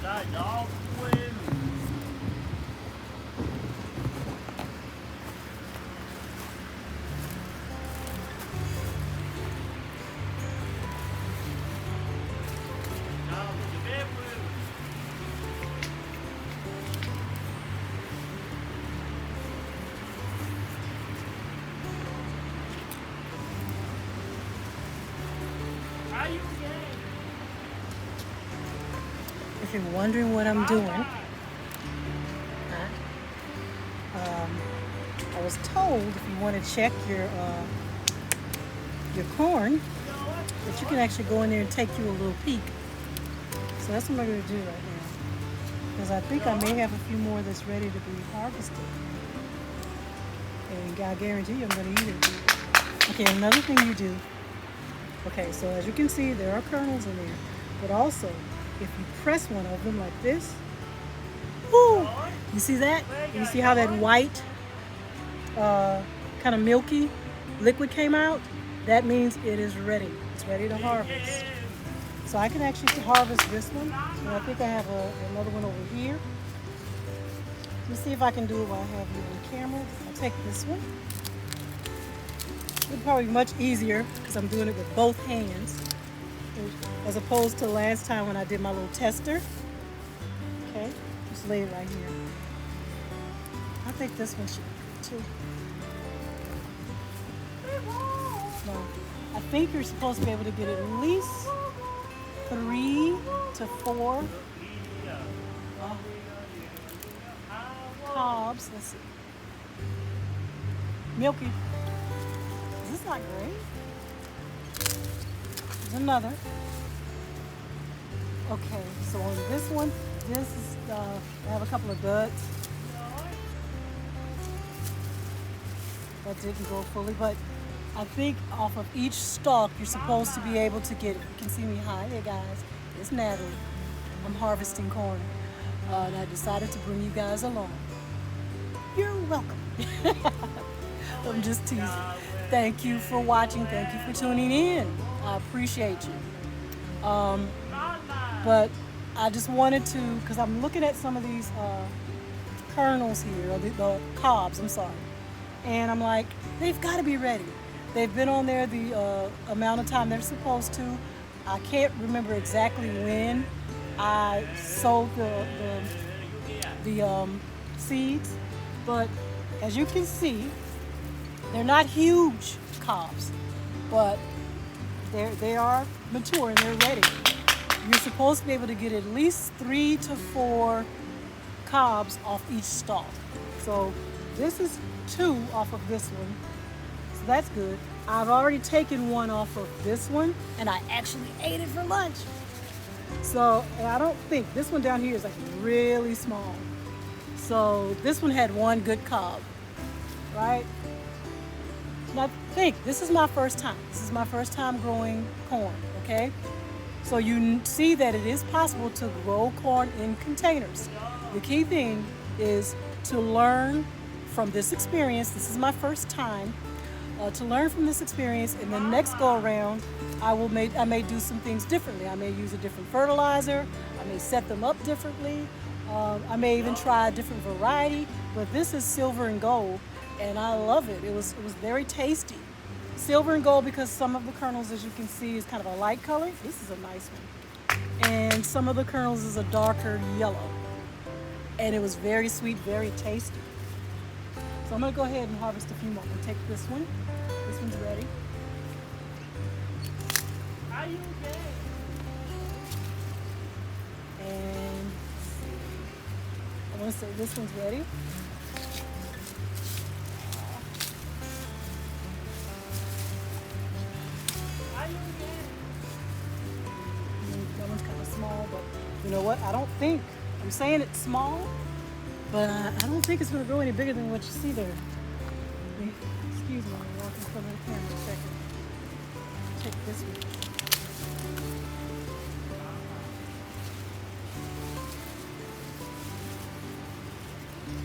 That dog win. If you're wondering what I'm doing, I was told if you want to check your corn, that you can actually go in there and take you a little peek. So that's what I'm going to do right now. Because I think I may have a few more that's ready to be harvested. And I guarantee you I'm going to eat it. Okay, another thing you do. Okay, so as you can see, there are kernels in there. But also, if you press one of them like this, whoo, you see that? You see how that white, kind of milky liquid came out? That means it is ready. It's ready to harvest. So I can actually harvest this one. And I think I have another one over here. Let me see if I can do it while I have you on camera. I'll take this one. It'll probably be much easier because I'm doing it with both hands, as opposed to last time when I did my little tester. Okay, just lay it right here. I think this one should be good too. No, I think you're supposed to be able to get at least 3 to 4 cobs. Let's see. Milky. Is this not great? There's another. Okay, so on this one, this is, I have a couple of duds. That didn't go fully, but I think off of each stalk, you're supposed to be able to get, you can see me, hi, hey guys, it's Natalie. I'm harvesting corn. And I decided to bring you guys along. You're welcome. I'm just teasing. Thank you for watching. Thank you for tuning in. I appreciate you. But I just wanted to, because I'm looking at some of these kernels here, or the cobs, I'm sorry. And I'm like, they've got to be ready. They've been on there the amount of time they're supposed to. I can't remember exactly when I sowed the seeds, but as you can see, they're not huge cobs, but they are mature and they're ready. You're supposed to be able to get at least 3 to 4 cobs off each stalk. So this is 2 off of this one. So that's good. I've already taken one off of this one and I actually ate it for lunch. So I don't think, this one down here is like really small. So this one had 1 good cob, right? And I think this is my first time. This is my first time growing corn, okay? So you see that it is possible to grow corn in containers. The key thing is to learn from this experience. This is my first time. To learn from this experience, and the next go around, I may do some things differently. I may use a different fertilizer. I may set them up differently. I may even try a different variety. But this is silver and gold, and I love it. It was very tasty. Silver and gold because some of the kernels, as you can see, is kind of a light color. This is a nice one. And some of the kernels is a darker yellow. And it was very sweet, very tasty. So I'm going to go ahead and harvest a few more. I'm going to take this one. This one's ready. Are you okay? And I want to say this one's ready. Are you okay? That one's kind of small, but you know what? I don't think, I'm saying it's small, but I don't think it's going to grow any bigger than what you see there. Excuse me, I'm walking in front of the camera a second. Check this one.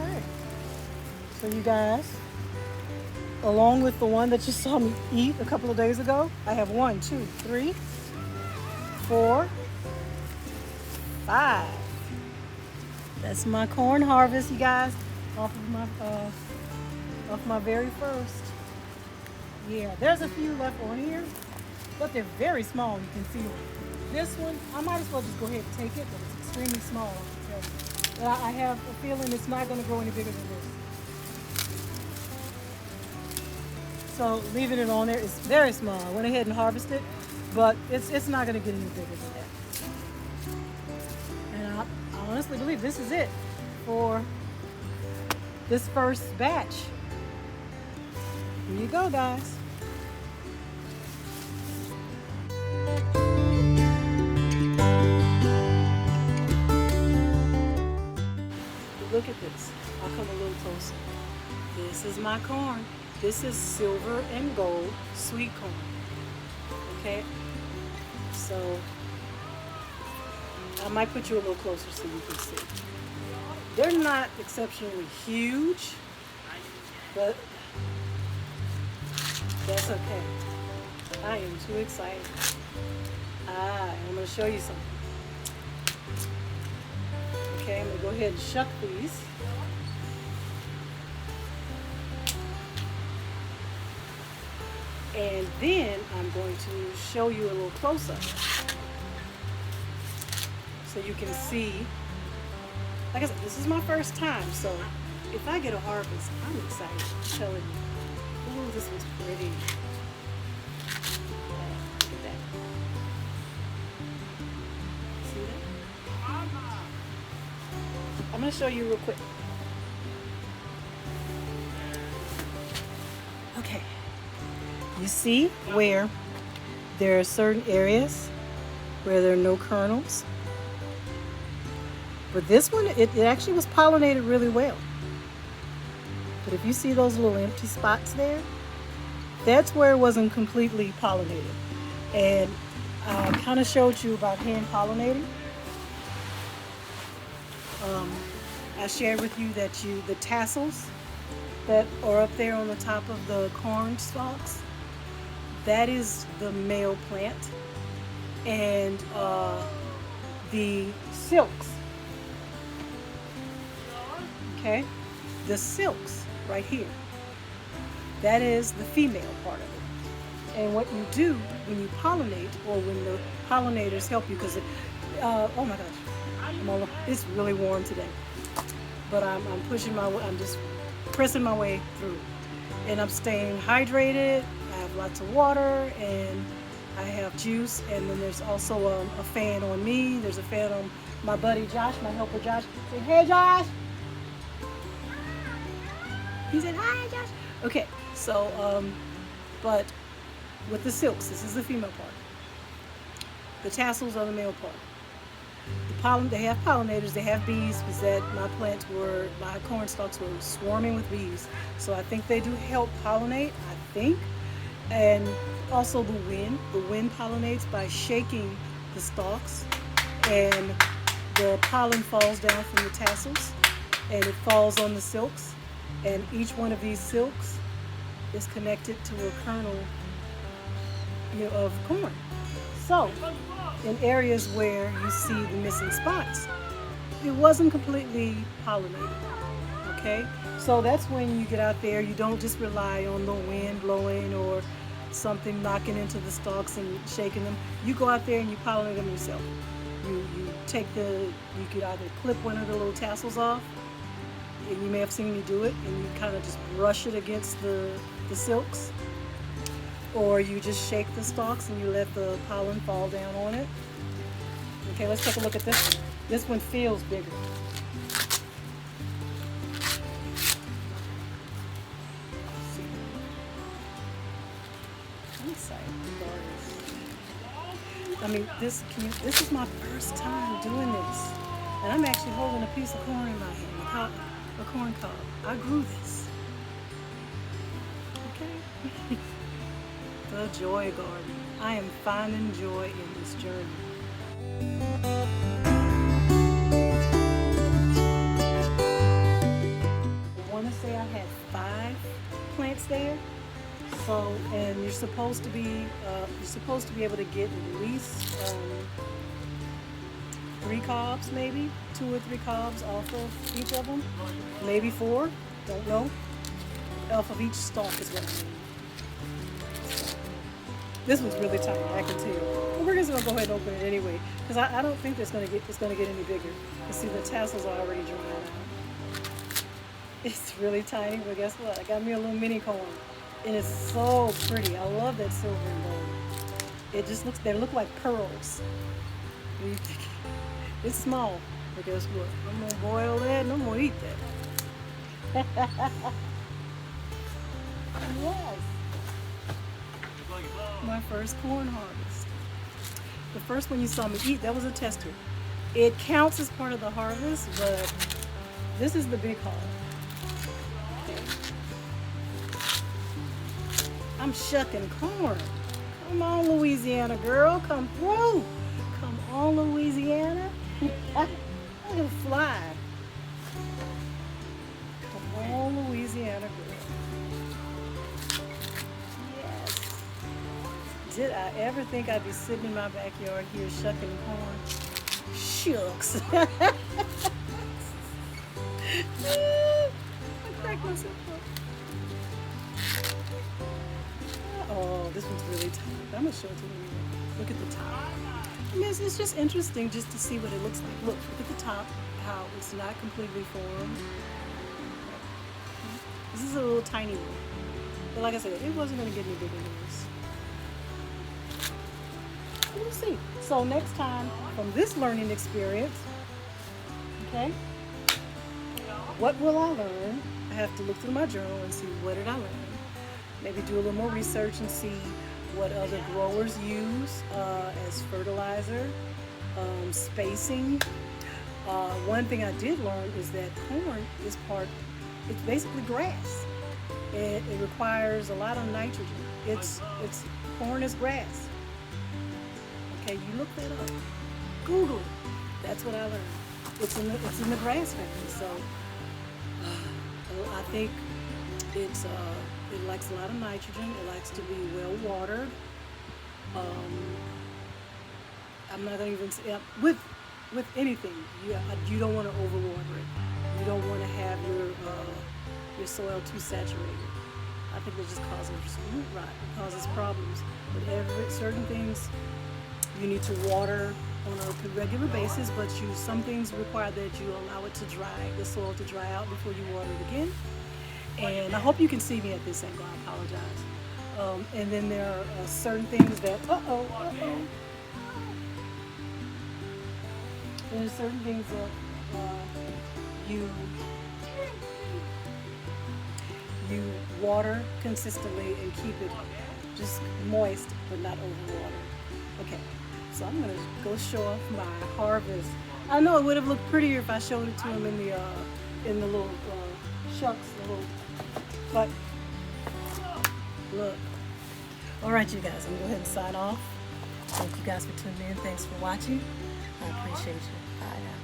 Okay. So you guys, along with the one that you saw me eat a couple of days ago, I have 1, 2, 3, 4, 5. That's my corn harvest, you guys, off of my very first. Yeah, there's a few left on here, but they're very small. You can see this one. I might as well just go ahead and take it, but it's extremely small. But I have a feeling it's not going to grow any bigger than this. So leaving it on there is very small. I went ahead and harvested, but it's not going to get any bigger than that. And I honestly believe this is it for this first batch. Here you go, guys. Look at this. I'll come a little closer. This is my corn. This is silver and gold sweet corn. Okay? So I might put you a little closer so you can see. They're not exceptionally huge, but that's okay. I am too excited. I'm going to show you something. Okay, I'm going to go ahead and shuck these. And then I'm going to show you a little close-up so you can see. Like I said, this is my first time, so if I get a harvest, I'm excited. I'm telling you. Ooh, this was pretty. Look at that. See that? I'm going to show you real quick. Okay. You see where there are certain areas where there are no kernels. But this one, it actually was pollinated really well. But if you see those little empty spots there, that's where it wasn't completely pollinated. And I kind of showed you about hand pollinating. I shared with you that the tassels that are up there on the top of the corn stalks, that is the male plant. And the silks, okay, the silks right here, that is the female part of it. And what you do when you pollinate, or when the pollinators help you, because oh my gosh, it's really warm today, but I'm just pressing my way through, and I'm staying hydrated. I have lots of water, and I have juice, and then there's also a fan on me. There's a fan on my buddy Josh, my helper Josh. Say, hey Josh. He said, hi Josh. Okay, so, but with the silks, this is the female part. The tassels are the male part. They have pollinators, they have bees, because my corn stalks were swarming with bees. So I think they do help pollinate, I think. And also the wind pollinates by shaking the stalks, and the pollen falls down from the tassels and it falls on the silks, and each one of these silks is connected to a kernel, of corn. So in areas where you see the missing spots, it wasn't completely pollinated. Okay, so that's when you get out there, you don't just rely on the wind blowing or something knocking into the stalks and shaking them. You go out there and you pollinate them yourself. You could either clip one of the little tassels off, and you may have seen me do it, and you kind of just brush it against the silks, or you just shake the stalks and you let the pollen fall down on it. Okay, let's take a look at this one. This one feels bigger. I'm excited. I mean, this is my first time doing this, and I'm actually holding a piece of corn in my hand, a corn cob. I grew this. Okay. The Joy Garden. I am finding joy in this journey. I want to say I had 5 plants there. So, and you're supposed to be able to get at least 3 cobs, maybe 2 or 3 cobs off of each of them, maybe 4. Don't know. Off of each stalk is what I mean. This one's really tiny, I can tell. But we're just gonna go ahead and open it anyway, because I don't think it's gonna get any bigger. You see, the tassels are already drying out. It's really tiny, but guess what? I got me a little mini corn, and it's so pretty. I love that silver and gold. It just looks, they look like pearls. What do you think? It's small, but guess what? I'm gonna boil that and I'm gonna eat that. Yes. My first corn harvest. The first one you saw me eat, that was a tester. It counts as part of the harvest, but this is the big haul. I'm shucking corn. Come on, Louisiana girl, come through. Come on, Louisiana. I'm gonna fly. Come on, Louisiana girl. Yes. Did I ever think I'd be sitting in my backyard here shucking corn? Shucks. I cracked myself up. Oh, this one's really tight. I'm gonna show it to you. Look at the top. I mean, it's just interesting just to see what it looks like. Look at the top, how it's not completely formed. This is a little tiny one. But like I said, it wasn't gonna get any bigger than this. We'll see. So next time, from this learning experience, okay, what will I learn? I have to look through my journal and see what did I learn. Maybe do a little more research and see what other growers use as fertilizer, spacing. One thing I did learn is that corn is it's basically grass. It requires a lot of nitrogen. Corn is grass. Okay, you look that up. Google it. That's what I learned. It's in the grass family. So I think it likes a lot of nitrogen. It likes to be well watered. I'm not gonna even say with anything. You don't want to overwater it. You don't want to have your soil too saturated. I think that just causes root rot. It causes problems. But certain things you need to water on a regular basis, but some things require that you allow it to dry, the soil to dry out before you water it again. And I hope you can see me at this angle. I apologize. And then there are certain things that, there's certain things that you water consistently and keep it just moist, but not overwater. Okay, so I'm gonna go show off my harvest. I know it would have looked prettier if I showed it to him in the little shucks, but look. All right, you guys, I'm gonna go ahead and sign off. Thank you guys for tuning in. Thanks for watching. I appreciate you. Bye now.